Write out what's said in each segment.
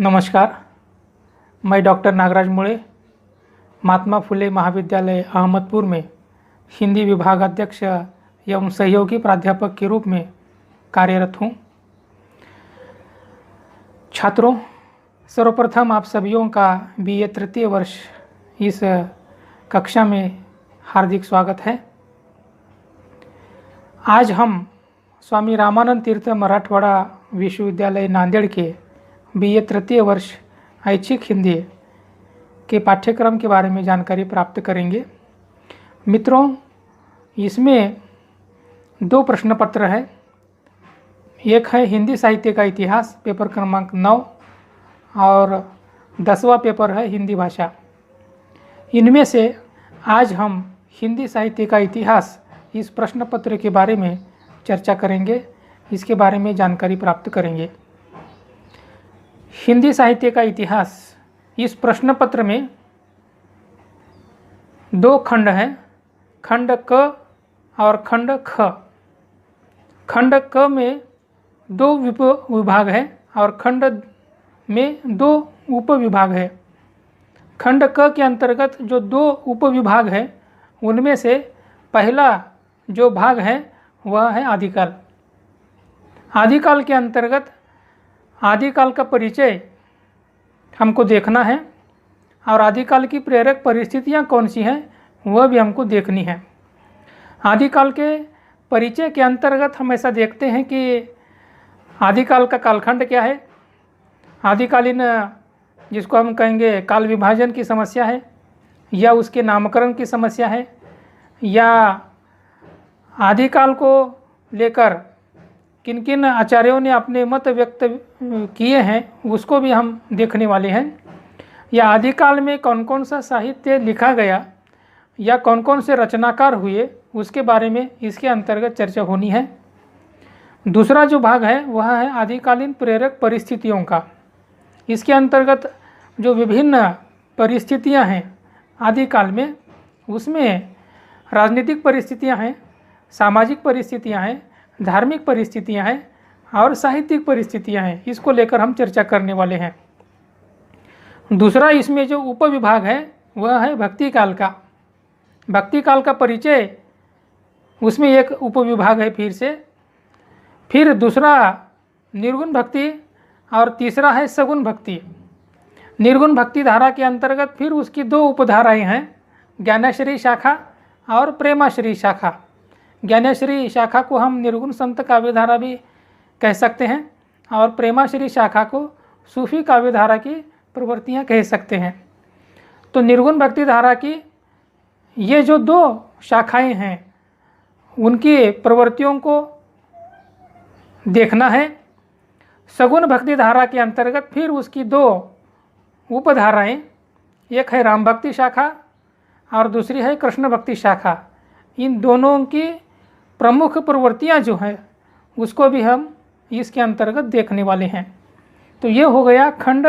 नमस्कार, मैं डॉक्टर नागराज मुळे, महात्मा फुले महाविद्यालय अहमदपुर में हिंदी विभागाध्यक्ष एवं सहयोगी प्राध्यापक के रूप में कार्यरत हूँ। छात्रों, सर्वप्रथम आप सभियों का BA तृतीय वर्ष इस कक्षा में हार्दिक स्वागत है। आज हम स्वामी रामानंद तीर्थ मराठवाड़ा विश्वविद्यालय नांदेड़ के BA तृतीय वर्ष ऐच्छिक हिंदी के पाठ्यक्रम के बारे में जानकारी प्राप्त करेंगे। मित्रों, इसमें 2 प्रश्न पत्र है। एक है हिंदी साहित्य का इतिहास, पेपर क्रमांक 9, और 10वां पेपर है हिंदी भाषा। इनमें से आज हम हिंदी साहित्य का इतिहास इस प्रश्न पत्र के बारे में चर्चा करेंगे, इसके बारे में जानकारी प्राप्त करेंगे। हिंदी साहित्य का इतिहास, इस प्रश्न पत्र में 2 खंड हैं, खंड क और खंड ख। खंड क में 2 उप विभाग है और खंड में 2 उप विभाग है। खंड क के अंतर्गत जो 2 उप विभाग है, उनमें से पहला जो भाग है वह है आदिकाल। आदिकाल के अंतर्गत आदिकाल का परिचय हमको देखना है और आदिकाल की प्रेरक परिस्थितियां कौन सी हैं वह भी हमको देखनी है। आदिकाल के परिचय के अंतर्गत हम ऐसा देखते हैं कि आदिकाल का कालखंड क्या है, आदिकालीन जिसको हम कहेंगे काल विभाजन की समस्या है या उसके नामकरण की समस्या है, या आदिकाल को लेकर किन किन आचार्यों ने अपने मत व्यक्त किए हैं उसको भी हम देखने वाले हैं, या आदिकाल में कौन कौन सा साहित्य लिखा गया या कौन कौन से रचनाकार हुए उसके बारे में इसके अंतर्गत चर्चा होनी है। दूसरा जो भाग है वह है आदिकालीन प्रेरक परिस्थितियों का। इसके अंतर्गत जो विभिन्न परिस्थितियां हैं आदिकाल में, उसमें राजनीतिक परिस्थितियां हैं, सामाजिक परिस्थितियां हैं, धार्मिक परिस्थितियां हैं और साहित्यिक परिस्थितियां हैं। इसको लेकर हम चर्चा करने वाले हैं। दूसरा इसमें जो उपविभाग है वह है भक्ति काल का। भक्ति काल का परिचय, उसमें एक उपविभाग है फिर दूसरा निर्गुण भक्ति और तीसरा है सगुण भक्ति। निर्गुण भक्ति धारा के अंतर्गत फिर उसकी 2 उपधाराएं हैं, ज्ञानाश्रयी शाखा और प्रेमाश्रयी शाखा। ज्ञानाश्रयी शाखा को हम निर्गुण संत काव्यधारा भी कह सकते हैं और प्रेमाश्रयी शाखा को सूफी काव्यधारा की प्रवृत्तियां कह सकते हैं। तो निर्गुण भक्ति धारा की ये जो 2 शाखाएं हैं उनकी प्रवृत्तियों को देखना है। सगुण भक्ति धारा के अंतर्गत फिर उसकी 2 उपधाराएं, एक है राम भक्ति शाखा और दूसरी है कृष्ण भक्ति शाखा। इन दोनों की प्रमुख प्रवृत्तियां जो हैं उसको भी हम इसके अंतर्गत देखने वाले हैं। तो ये हो गया खंड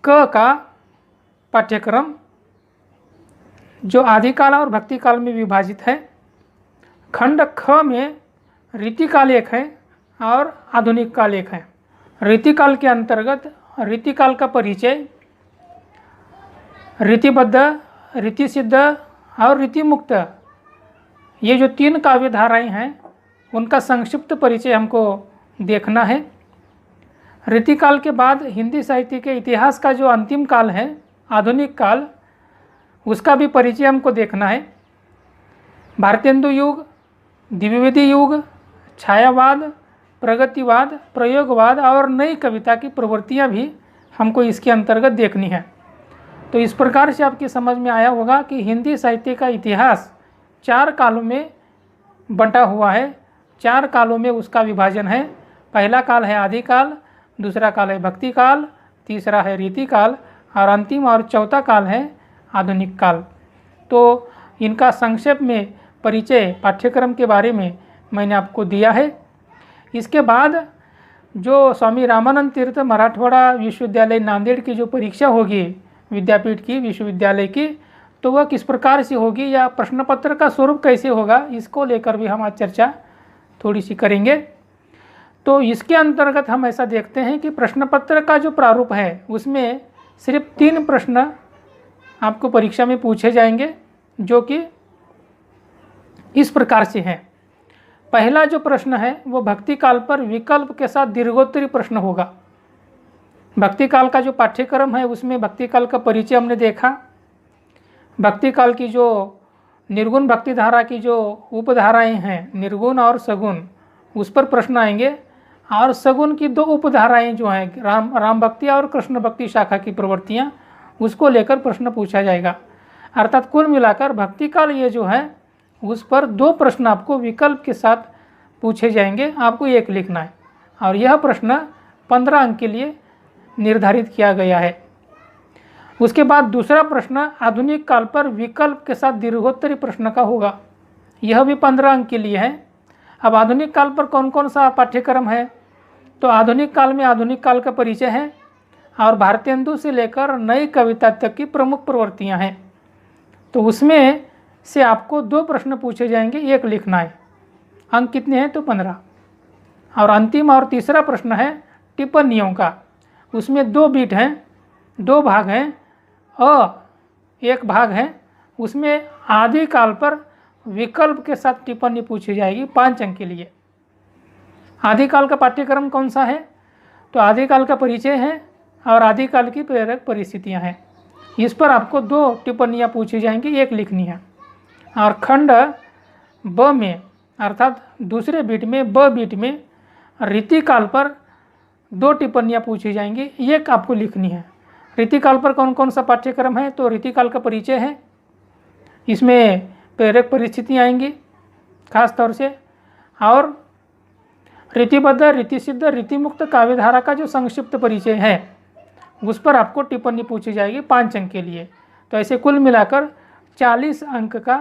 क का पाठ्यक्रम, जो आदिकाल और भक्ति काल में विभाजित है। खंड ख में रीतिकाल एक है और आधुनिक काल एक है। रीतिकाल के अंतर्गत रीतिकाल का परिचय, रीतिबद्ध, रीतिसिद्ध और रीतिमुक्त, ये जो 3 काव्यधाराएं हैं उनका संक्षिप्त परिचय हमको देखना है। रीतिकाल के बाद हिंदी साहित्य के इतिहास का जो अंतिम काल है आधुनिक काल, उसका भी परिचय हमको देखना है। भारतेंदु युग, द्विवेदी युग, छायावाद, प्रगतिवाद, प्रयोगवाद और नई कविता की प्रवृत्तियां भी हमको इसके अंतर्गत देखनी है। तो इस प्रकार से आपकी समझ में आया होगा कि हिंदी साहित्य का इतिहास 4 कालों में बंटा हुआ है। 4 कालों में उसका विभाजन है। पहला काल है आदिकाल, दूसरा काल है भक्ति काल, तीसरा है रीतिकाल और अंतिम और चौथा काल है आधुनिक काल। तो इनका संक्षेप में परिचय पाठ्यक्रम के बारे में मैंने आपको दिया है। इसके बाद जो स्वामी रामानंद तीर्थ मराठवाड़ा विश्वविद्यालय नांदेड़ की जो परीक्षा होगी विद्यापीठ की, विश्वविद्यालय की, तो वह किस प्रकार से होगी या प्रश्न पत्र का स्वरूप कैसे होगा, इसको लेकर भी हम आज चर्चा थोड़ी सी करेंगे। तो इसके अंतर्गत हम ऐसा देखते हैं कि प्रश्न पत्र का जो प्रारूप है उसमें सिर्फ 3 प्रश्न आपको परीक्षा में पूछे जाएंगे, जो कि इस प्रकार से हैं। पहला जो प्रश्न है वो भक्ति काल पर विकल्प के साथ दीर्घोत्तरी प्रश्न होगा। भक्ति काल का जो पाठ्यक्रम है उसमें भक्ति काल का परिचय हमने देखा, भक्ति काल की जो निर्गुण भक्ति धारा की जो उपधाराएं हैं निर्गुण और सगुण, उस पर प्रश्न आएंगे, और सगुण की 2 उपधाराएं जो हैं राम भक्ति और कृष्ण भक्ति शाखा की प्रवृत्तियां, उसको लेकर प्रश्न पूछा जाएगा। अर्थात कुल मिलाकर भक्ति काल ये जो है उस पर 2 प्रश्न आपको विकल्प के साथ पूछे जाएंगे, आपको 1 लिखना है, और यह प्रश्न 15 अंक के लिए निर्धारित किया गया है। उसके बाद दूसरा प्रश्न आधुनिक काल पर विकल्प के साथ दीर्घोत्तरी प्रश्न का होगा, यह भी 15 अंक के लिए है। अब आधुनिक काल पर कौन कौन सा पाठ्यक्रम है, तो आधुनिक काल में आधुनिक काल का परिचय है और भारतेंदु से लेकर नई कविता तक की प्रमुख प्रवृत्तियां हैं, तो उसमें से आपको 2 प्रश्न पूछे जाएंगे, 1 लिखना है। अंक कितने हैं, तो 15। और अंतिम और तीसरा प्रश्न है टिप्पणियों का, उसमें 2 बीट हैं, 2 भाग हैं, एक भाग है, उसमें आदि काल पर विकल्प के साथ टिप्पणी पूछी जाएगी 5 अंक के लिए। आदिकाल का पाठ्यक्रम कौन सा है, तो आदिकाल का परिचय है और आदिकाल की प्रेरक परिस्थितियां हैं, इस पर आपको 2 टिप्पणियां पूछी जाएंगी, 1 लिखनी है। और खंड ब में अर्थात दूसरे बीट में ब बीट में रीतिकाल पर 2 टिप्पणियां पूछी जाएंगी, 1 आपको लिखनी है। रीतिकाल पर कौन कौन सा पाठ्यक्रम है, तो रीतिकाल का परिचय है, इसमें प्रेरक परिस्थितियाँ आएंगी खास तौर से, और रीतिबद्ध रीतिसिद्ध रीतिमुक्त काव्यधारा का जो संक्षिप्त परिचय है उस पर आपको टिप्पणी पूछी जाएगी 5 अंक के लिए। तो ऐसे कुल मिलाकर 40 अंक का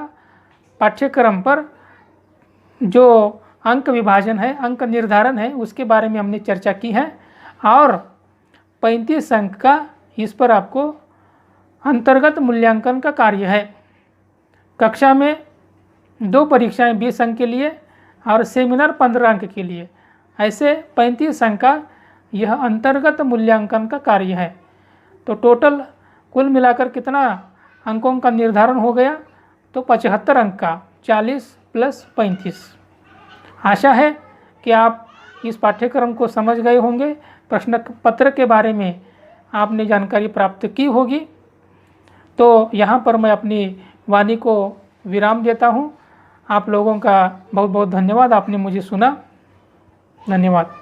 पाठ्यक्रम पर जो अंक विभाजन है, अंक निर्धारण है, उसके बारे में हमने चर्चा की है, और 35 अंक का इस पर आपको अंतर्गत मूल्यांकन का कार्य है। कक्षा में 2 परीक्षाएं 20 अंक के लिए और सेमिनार 15 अंक के लिए, ऐसे 35 अंक का यह अंतर्गत मूल्यांकन का कार्य है। तो टोटल कुल मिलाकर कितना अंकों का निर्धारण हो गया, तो 75 अंक का, 40 + 35। आशा है कि आप इस पाठ्यक्रम को समझ गए होंगे, प्रश्न पत्र के बारे में आपने जानकारी प्राप्त की होगी। तो यहाँ पर मैं अपनी वाणी को विराम देता हूँ। आप लोगों का बहुत बहुत धन्यवाद, आपने मुझे सुना। धन्यवाद।